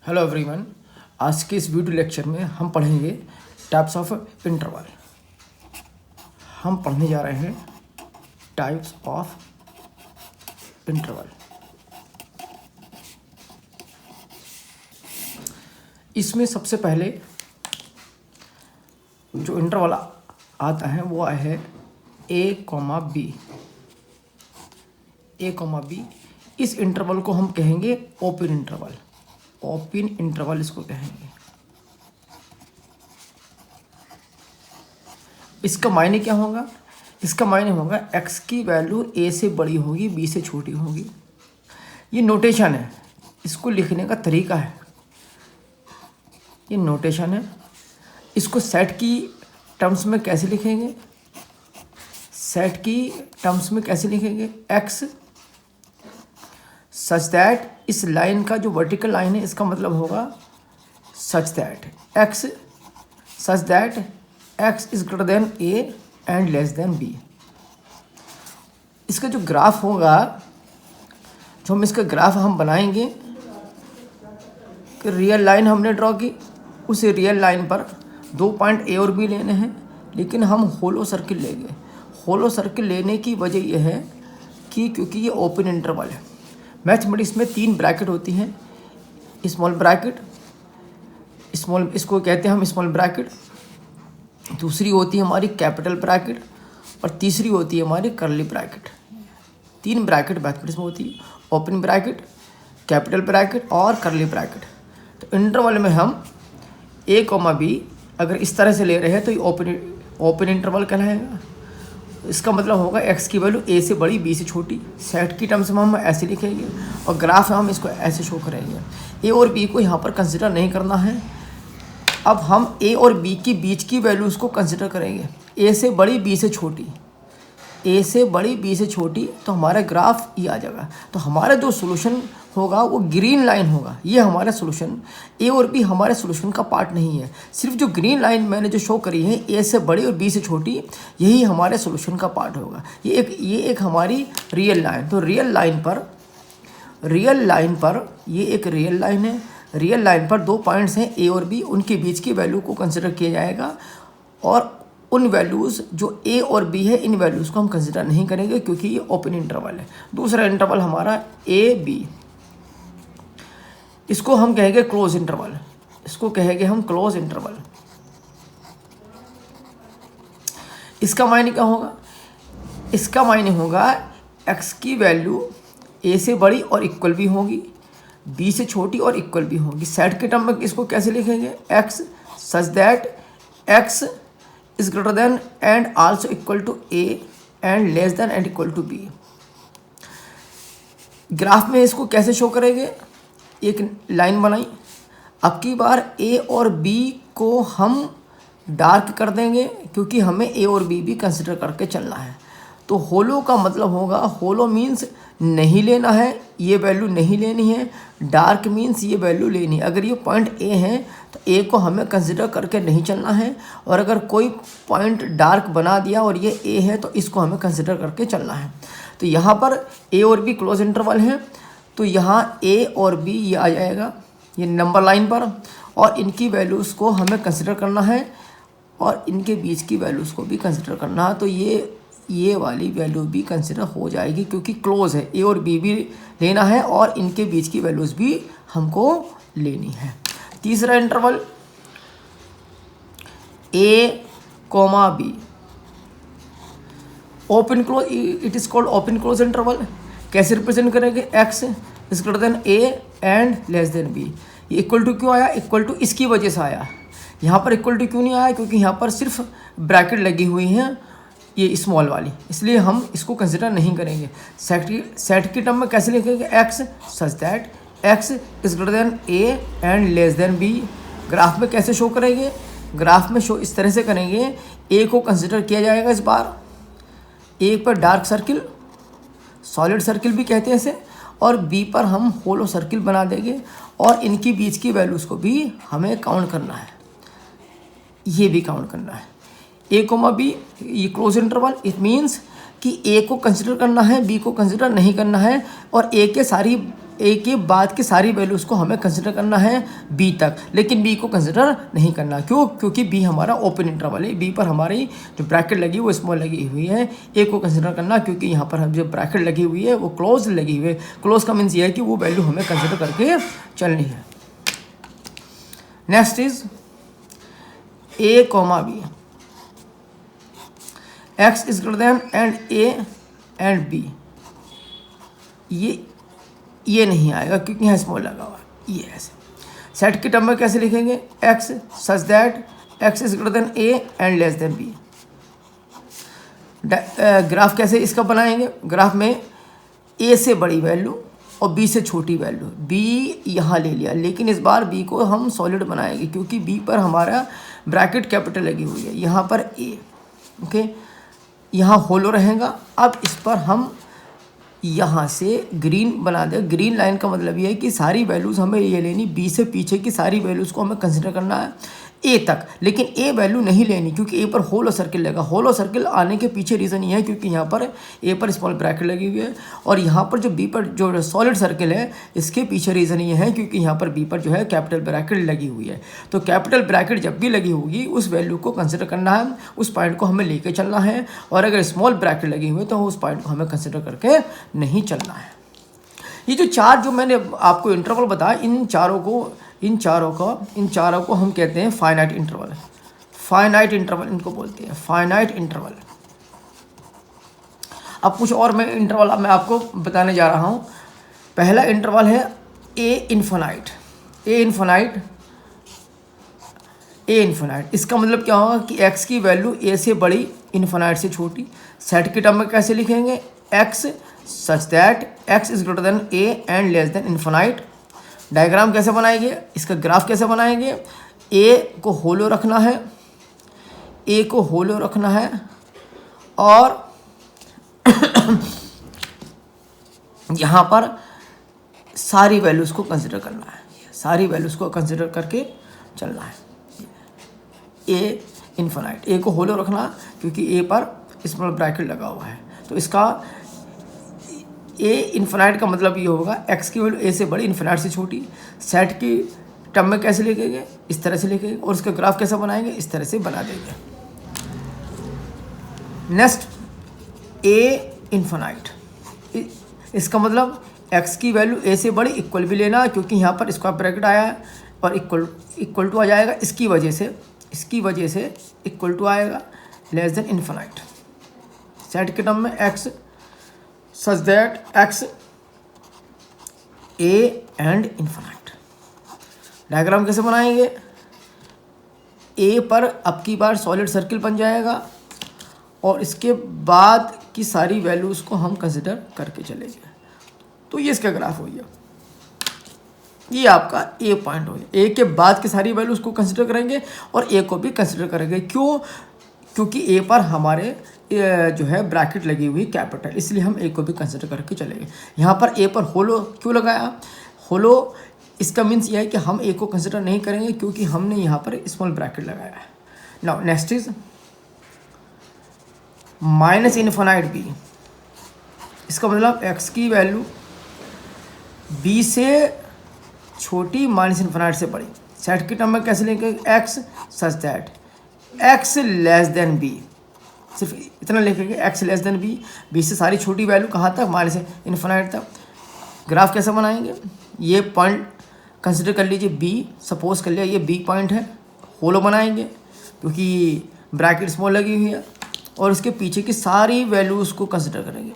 Hello everyone. आज के इस वीडियो लेक्चर में हम पढ़ेंगे टाइप्स ऑफ इंटरवल। हम पढ़ने जा रहे हैं टाइप्स ऑफ इंटरवल। इसमें सबसे पहले जो इंटरवल आता है वो है a, b। a, b। इस इंटरवल को हम कहेंगे ओपन इंटरवल। ओपन इंटरवल इसको कहेंगे। इसका मायने क्या होगा? इसका मायने होगा x की वैल्यू a से बड़ी होगी, b से छोटी होगी। ये नोटेशन है, इसको लिखने का तरीका है। ये नोटेशन है। इसको सेट की टर्म्स में कैसे लिखेंगे? सेट की टर्म्स में कैसे लिखेंगे? x सच दैट, इस लाइन का जो वर्टिकल लाइन है इसका मतलब होगा सच that x such that x is greater then a and less then b। इसका जो ग्राफ होगा, जो हम इसका ग्राफ हम बनाएंगे कि रियल लाइन हमने ड्रॉ की, उस रियल लाइन पर 2 पॉइंट a और b लेने हैं, लेकिन हम होलो सर्किल लेंगे। होलो सर्किल लेने की वजह यह है कि क्योंकि ये ओपन इंटरवल है। मैथमेटिक्स में 3 ब्रैकेट होती हैं, स्मॉल ब्रैकेट, स्मॉल, इसको कहते हैं हम स्मॉल ब्रैकेट, दूसरी होती है हमारी कैपिटल ब्रैकेट, और तीसरी होती है हमारी करली ब्रैकेट। 3 ब्रैकेट मैथमेटिक्स में होती है, ओपन ब्रैकेट, कैपिटल ब्रैकेट और करली ब्रैकेट। तो इंटरवल में हम a, b अगर इस तरह से ले रहे हैं तो ये ओपन इंटरवल कहलाएगा। इसका मतलब होगा x की वैल्यू a से बड़ी, b से छोटी। सेट की टर्म्स में हम ऐसे लिखेंगे और ग्राफ में हम इसको ऐसे शो करेंगे। a और b को यहाँ पर कंसिडर नहीं करना है। अब हम a और b के बीच की वैल्यूज़ को कंसिडर करेंगे। a से बड़ी, b से छोटी, a से बड़ी, b से छोटी, तो हमारा ग्राफ ये आ जाएगा। तो हमारा जो सोल्यूशन होगा वो ग्रीन लाइन होगा। ये हमारा सोल्यूशन, a और b हमारे सोल्यूशन का पार्ट नहीं है। सिर्फ जो ग्रीन लाइन मैंने जो शो करी है, a से बड़ी और b से छोटी, यही हमारे सोल्यूशन का पार्ट होगा। ये एक हमारी रियल लाइन। तो रियल लाइन पर ये एक रियल लाइन है। रियल लाइन पर 2 पॉइंट्स हैं a और b, उनके बीच की वैल्यू को कंसिडर किया जाएगा, और उन वैल्यूज़ जो a और b है, इन वैल्यूज़ को हम कंसिडर नहीं करेंगे क्योंकि ये ओपन इंटरवल है। दूसरा इंटरवल हमारा a b, इसको हम कहेंगे क्लोज इंटरवल। इसको कहेंगे हम क्लोज इंटरवल। इसका मायने क्या होगा? इसका मायने होगा x की वैल्यू a से बड़ी और इक्वल भी होगी, b से छोटी और इक्वल भी होगी। सेट के टर्म में इसको कैसे लिखेंगे? x such that x is greater than and also equal to a and less than and equal to b। Graph में इसको कैसे शो करेंगे? एक लाइन बनाई, अब की बार a और b को हम डार्क कर देंगे क्योंकि हमें a और b भी कंसिडर करके चलना है। तो होलो का मतलब होगा, होलो मीन्स नहीं लेना है, ये वैल्यू नहीं लेनी है। डार्क मीन्स ये वैल्यू लेनी है। अगर ये पॉइंट a है तो a को हमें कंसिडर करके नहीं चलना है, और अगर कोई पॉइंट डार्क बना दिया और ये a है तो इसको हमें कंसिडर करके चलना है। तो यहाँ पर a और b क्लोज इंटरवल है, तो यहाँ a और b ये आ जाएगा ये नंबर लाइन पर, और इनकी वैल्यूज़ को हमें कंसिडर करना है, और इनके बीच की वैल्यूज़ को भी कंसिडर करना है। तो ये वाली वैल्यू भी कंसिडर हो जाएगी क्योंकि क्लोज है। a और b भी लेना है और इनके बीच की वैल्यूज़ भी हमको लेनी है। तीसरा interval a, b, open close, it is called open close interval. कैसे रिप्रेजेंट करेंगे? x is greater then a and less then b। ये इक्वल टू क्यों आया? इक्वल टू इसकी वजह से आया। यहाँ पर इक्वल टू क्यों नहीं आया? क्योंकि यहाँ पर सिर्फ ब्रैकेट लगी हुई हैं, ये स्मॉल वाली, इसलिए हम इसको कंसिडर नहीं करेंगे। सेट की टर्म में कैसे लिखेंगे? x such that x is greater then a and less then b। Graph में कैसे शो करेंगे? ग्राफ में शो इस तरह से करेंगे, a को कंसिडर किया जाएगा इस बार, a पर डार्क सर्किल, सॉलिड सर्किल भी कहते हैं इसे, और b पर हम होलो सर्किल बना देंगे, और इनकी बीच की वैल्यूज़ को भी हमें काउंट करना है, ये भी काउंट करना है। a, b ये क्लोज इंटरवल, इट मीन्स कि a को कंसिडर करना है, b को कंसिडर नहीं करना है, और a ए के बाद की सारी वैल्यूज़ को हमें कंसिडर करना है बी तक, लेकिन बी को कंसिडर नहीं करना। क्यों? क्योंकि बी हमारा ओपन इंटरवल है, बी पर हमारी जो ब्रैकेट लगी वो स्मॉल लगी हुई है। ए को कंसिडर करना क्योंकि यहाँ पर जो ब्रैकेट लगी हुई है वो क्लोज लगी हुई है। क्लोज का मीन्स ये है कि वो वैल्यू हमें कंसिडर करके चलनी है। Next is A comma B, X is greater than and A and B. ये नहीं आएगा क्योंकि यहाँ स्मॉल लगा हुआ है। ये ऐसे सेट के टर्म में कैसे लिखेंगे? X such that X is greater than A and less than B. Graph कैसे इसका बनाएंगे? ग्राफ में ए से बड़ी वैल्यू और बी से छोटी वैल्यू। बी यहाँ ले लिया, लेकिन इस बार बी को हम सॉलिड बनाएंगे क्योंकि बी पर हमारा ब्रैकेट कैपिटल लगी हुई है। यहाँ पर ए, ओके, यहाँ होलो रहेगा। अब इस पर हम यहाँ से ग्रीन बना दें। ग्रीन लाइन का मतलब ये है कि सारी वैल्यूज़ हमें ये लेनी, बी से पीछे की सारी वैल्यूज़ को हमें कंसिडर करना है ए तक, लेकिन ए वैल्यू नहीं लेनी क्योंकि ए पर होलो सर्किल लगा। होलो सर्किल आने के पीछे रीज़न ये है क्योंकि यहाँ पर ए पर स्मॉल ब्रैकेट लगी हुई है और यहाँ पर जो बी पर जो सॉलिड सर्किल है इसके पीछे रीज़न ये है क्योंकि यहाँ पर बी पर जो है कैपिटल ब्रैकेट लगी हुई है। तो कैपिटल ब्रैकेट जब भी लगी होगी उस वैल्यू को कंसिडर करना है, उस पॉइंट को हमें लेके चलना है, और अगर स्मॉल ब्रैकेट लगी हुई है तो उस पॉइंट को हमें कंसिडर करके नहीं चलना है। ये जो चार जो मैंने आपको इंटरवल बताया, इन चारों को हम कहते हैं फाइनाइट इंटरवल। फाइनाइट इंटरवल इनको बोलते हैं, फाइनाइट इंटरवल। अब कुछ और मैं इंटरवल मैं आपको बताने जा रहा हूँ। पहला इंटरवल है ए इन्फिनाइट। ए इन्फिनाइट इसका मतलब क्या होगा कि x की वैल्यू a से बड़ी, इन्फिनाइट से छोटी। सेट के टर्म में कैसे लिखेंगे? x such that x is greater then a and less then infinite. Diagram कैसे बनाएंगे? इसका ग्राफ कैसे बनाएंगे? a को होलो रखना है, और यहाँ पर सारी वैल्यूज़ को कंसिडर करना है, सारी वैल्यूज़ को कंसिडर करके चलना है। ए इन्फिनाइट, ए को होलो रखना क्योंकि ए पर स्मॉल ब्रैकेट लगा हुआ है। तो इसका ए इन्फिनाइट का मतलब ये होगा एक्स की वैल्यू ए से बड़ी, इन्फिनाइट से छोटी। सेट की टर्म में कैसे लिखेंगे? इस तरह से लिखेंगे, और इसका ग्राफ कैसे बनाएंगे? इस तरह से बना देंगे। नेक्स्ट ए इन्फिनाइट, इसका मतलब एक्स की वैल्यू ए से बड़ी, इक्वल भी लेना क्योंकि यहाँ पर स्क्वायर ब्रैकेट आया है, और इक्वल टू आ जाएगा इसकी वजह से इक्वल टू आएगा लेस देन इन्फिनाइट। सेट के टर्म में x such that x A and infinite. Diagram कैसे बनाएंगे? ए पर अब की बार सॉलिड सर्किल बन जाएगा और इसके बाद की सारी वैल्यूज़ को हम कंसिडर करके चलेंगे। तो ये इसका ग्राफ हो गया, ये आपका ए पॉइंट हो गया। ए के बाद की सारी वैल्यूज़ को कंसिडर करेंगे और ए को भी कंसिडर करेंगे। क्यों? क्योंकि ए पर हमारे जो है ब्रैकेट लगी हुई कैपिटल, इसलिए हम ए को भी कंसिडर करके चलेंगे। यहाँ पर ए पर होलो क्यों लगाया? होलो इसका मीन्स ये है कि हम ए को कंसिडर नहीं करेंगे क्योंकि हमने यहाँ पर स्मॉल ब्रैकेट लगाया है। Now next is minus infinite B. इसका मतलब एक्स की वैल्यू बी से छोटी माइनस इन्फिनाइट से बड़ी। सेट के टर्म में कैसे लिखेंगे? X such that X less than B, सिर्फ इतना लिखेंगे, X less than B. B से सारी छोटी वैल्यू कहाँ तक? माइनस इन्फिनाइट तक। ग्राफ कैसे बनाएंगे? ये पॉइंट कंसिडर कर लीजिए बी, सपोज कर लिया ये बी पॉइंट है। होलो बनाएंगे क्योंकि ब्रैकेट स्मॉल लगी हुई है, और इसके पीछे की सारी वैल्यूज़ को कंसिडर करेंगे,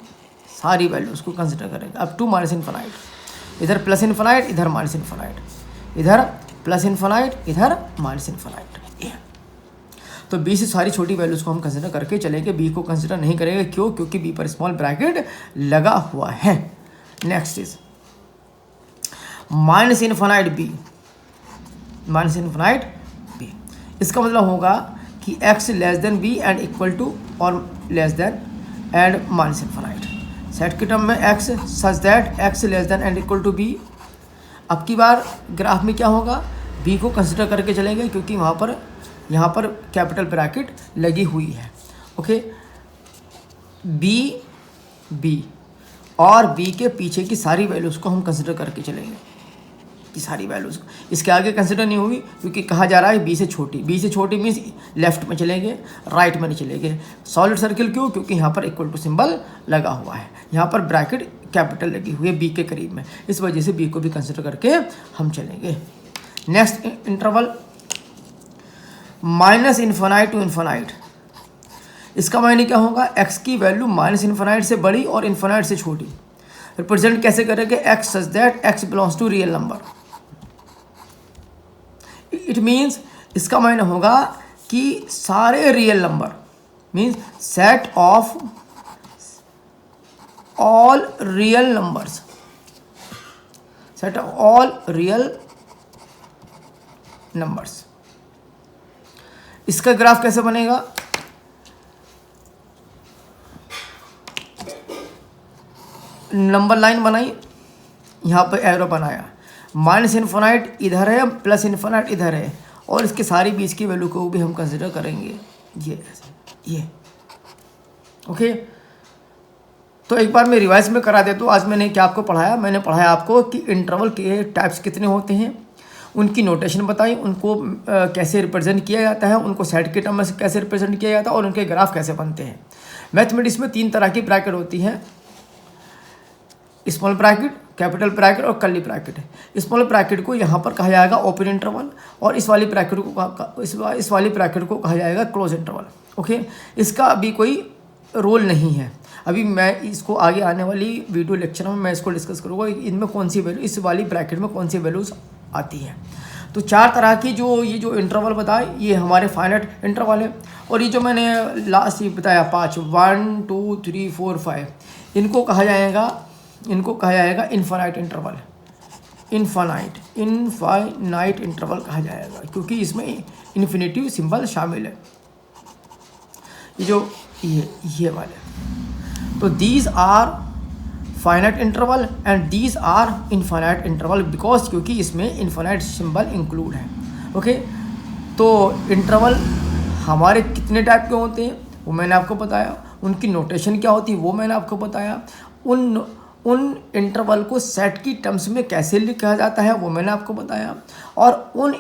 अप टू माइनस इन्फिनाइट। इधर प्लस इन्फिनाइट, इधर माइनस इन्फिनाइट, इधर प्लस इन्फिनाइट, इधर माइनस इन्फिनाइट। तो बी से सारी छोटी वैल्यूज़ को हम कंसिडर करके चलेंगे, बी को कंसिडर नहीं करेंगे। क्यों? क्योंकि बी पर स्मॉल ब्रैकेट लगा हुआ है। Next is minus infinite B. इसका मतलब होगा कि x less than B and equal to और less than and minus infinite. Set के टर्म में x such that x less than and equal to B. अब की बार ग्राफ में क्या होगा? b को कंसिडर करके चलेंगे क्योंकि यहाँ पर कैपिटल ब्रैकेट लगी हुई है। ओके, बी और बी के पीछे की सारी वैल्यूज़ को हम कंसिडर करके चलेंगे, कि सारी वैल्यूज़ इसके आगे कंसिडर नहीं होगी, क्योंकि कहा जा रहा है बी से छोटी। बी से छोटी मीन्स लेफ्ट में चलेंगे, राइट में नहीं चलेंगे। सॉलिड सर्किल क्यों? क्योंकि यहाँ पर इक्वल टू सिंबल लगा हुआ है, यहाँ पर ब्रैकेट कैपिटल लगी हुई है बी के करीब में, इस वजह से बी को भी कंसिडर करके हम चलेंगे। Next interval minus infinite to infinite. इसका मायने क्या होगा? x की वैल्यू माइनस इन्फिनाइट से बड़ी और इन्फिनाइट से छोटी। रिप्रेजेंट कैसे करेंगे? x such that x belongs to real number. It means इसका मायने होगा कि सारे real number means set of all real numbers, set of all real numbers. इसका ग्राफ कैसे बनेगा? नंबर लाइन बनाई, यहाँ पर एरो बनाया, माइनस इन्फिनाइट इधर है, प्लस इन्फिनाइट इधर है, और इसके सारी बीच की वैल्यू को भी हम कंसिडर करेंगे, ये ओके। तो एक बार मैं रिवाइज में करा देता हूँ। आज मैंने क्या आपको पढ़ाया? मैंने पढ़ाया आपको कि इंटरवल के टाइप्स कितने होते हैं, उनकी नोटेशन बताई, उनको कैसे रिप्रेजेंट किया जाता है, उनको सेट के टर्म में कैसे रिप्रेजेंट किया जाता है, और उनके ग्राफ कैसे बनते हैं। मैथमेटिक्स में 3 तरह की ब्रैकेट होती है, स्मॉल ब्रैकेट, कैपिटल ब्रैकेट और कर्ली ब्रैकेट। स्मॉल ब्रैकेट को यहाँ पर कहा जाएगा ओपन इंटरवल, और इस वाली ब्रैकेट को इस वाली ब्रैकेट को कहा जाएगा क्लोज इंटरवल। ओके, इसका अभी कोई रोल नहीं है। अभी मैं इसको आगे आने वाली वीडियो लेक्चर में मैं इसको डिस्कस करूँगा, इनमें कौन सी वैल्यू, इस वाली ब्रैकेट में कौन सी वैल्यूज आती है। तो 4 तरह की ये जो इंटरवल बताए, ये हमारे फाइनाइट इंटरवल है। और ये जो मैंने लास्ट ये बताया 5, 1 2 3 4 5, इनको कहा जाएगा इनफाइनाइट इंटरवल। इनफाइनाइट इंटरवल कहा जाएगा, क्योंकि इसमें इन्फिनिटिव सिंबल शामिल है। ये वाले, तो these are finite interval and these are infinite interval, because क्योंकि इसमें इनफाइनाइट सिंबल इंक्लूड है। ओके, तो इंटरवल हमारे कितने टाइप के होते हैं वो मैंने आपको बताया, उनकी नोटेशन क्या होती है वो मैंने आपको बताया, उन इंटरवल को सेट की टर्म्स में कैसे लिखा जाता है वो मैंने आपको बताया, और उन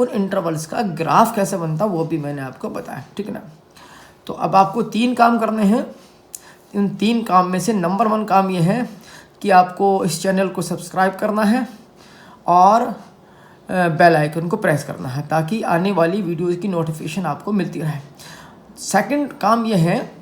इंटरवल्स का ग्राफ कैसे बनता वो भी मैंने आपको बताया। ठीक है ना। तो अब आपको 3 काम करने हैं। इन 3 काम में से नंबर 1 काम ये है कि आपको इस चैनल को सब्सक्राइब करना है और बेल आइकन को प्रेस करना है, ताकि आने वाली वीडियोज़ की नोटिफिकेशन आपको मिलती रहे। सेकंड काम ये है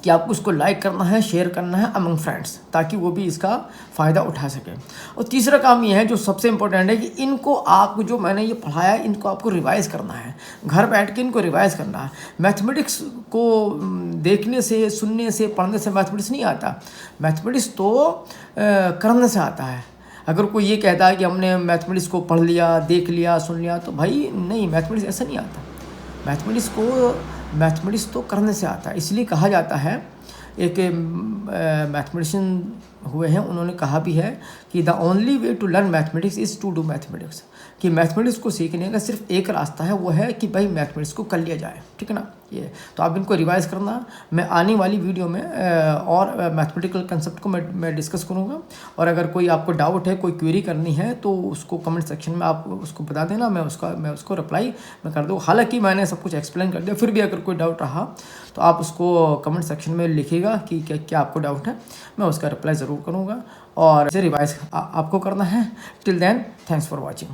कि आपको उसको लाइक करना है, शेयर करना है अमंग फ्रेंड्स, ताकि वो भी इसका फ़ायदा उठा सकें। और तीसरा काम ये है जो सबसे इम्पोर्टेंट है कि इनको आपको जो मैंने ये पढ़ाया इनको आपको रिवाइज़ करना है, घर बैठ के इनको रिवाइज़ करना है। मैथमेटिक्स को देखने से, सुनने से, पढ़ने से मैथमेटिक्स नहीं आता। मैथमेटिक्स तो करने से आता है। अगर कोई ये कहता है कि हमने मैथमेटिक्स को पढ़ लिया, देख लिया, सुन लिया, तो भाई नहीं, मैथमेटिक्स ऐसा नहीं आता। मैथमेटिक्स तो करने से आता है। इसलिए कहा जाता है, एक मैथमेटिशियन हुए हैं, उन्होंने कहा भी है कि the only way to learn mathematics is to do mathematics, कि मैथमेटिक्स को सीखने का सिर्फ एक रास्ता है, वो है कि भाई मैथमेटिक्स को कर लिया जाए। ठीक है ना। ये तो आप इनको रिवाइज़ करना। मैं आने वाली वीडियो में और मैथमेटिकल कंसेप्ट को मैं डिस्कस करूँगा, और अगर कोई आपको डाउट है, कोई क्वेरी करनी है, तो उसको कमेंट सेक्शन में आप उसको बता देना, मैं उसको रिप्लाई मैं कर दूँ। हालांकि मैंने सब कुछ एक्सप्लेन कर दिया, फिर भी अगर कोई डाउट रहा तो आप उसको कमेंट सेक्शन में लिखिएगा कि क्या आपको डाउट है, मैं उसका रिप्लाई ज़रूर करूँगा। और इसे रिवाइज आपको करना है। Till then, thanks for watching.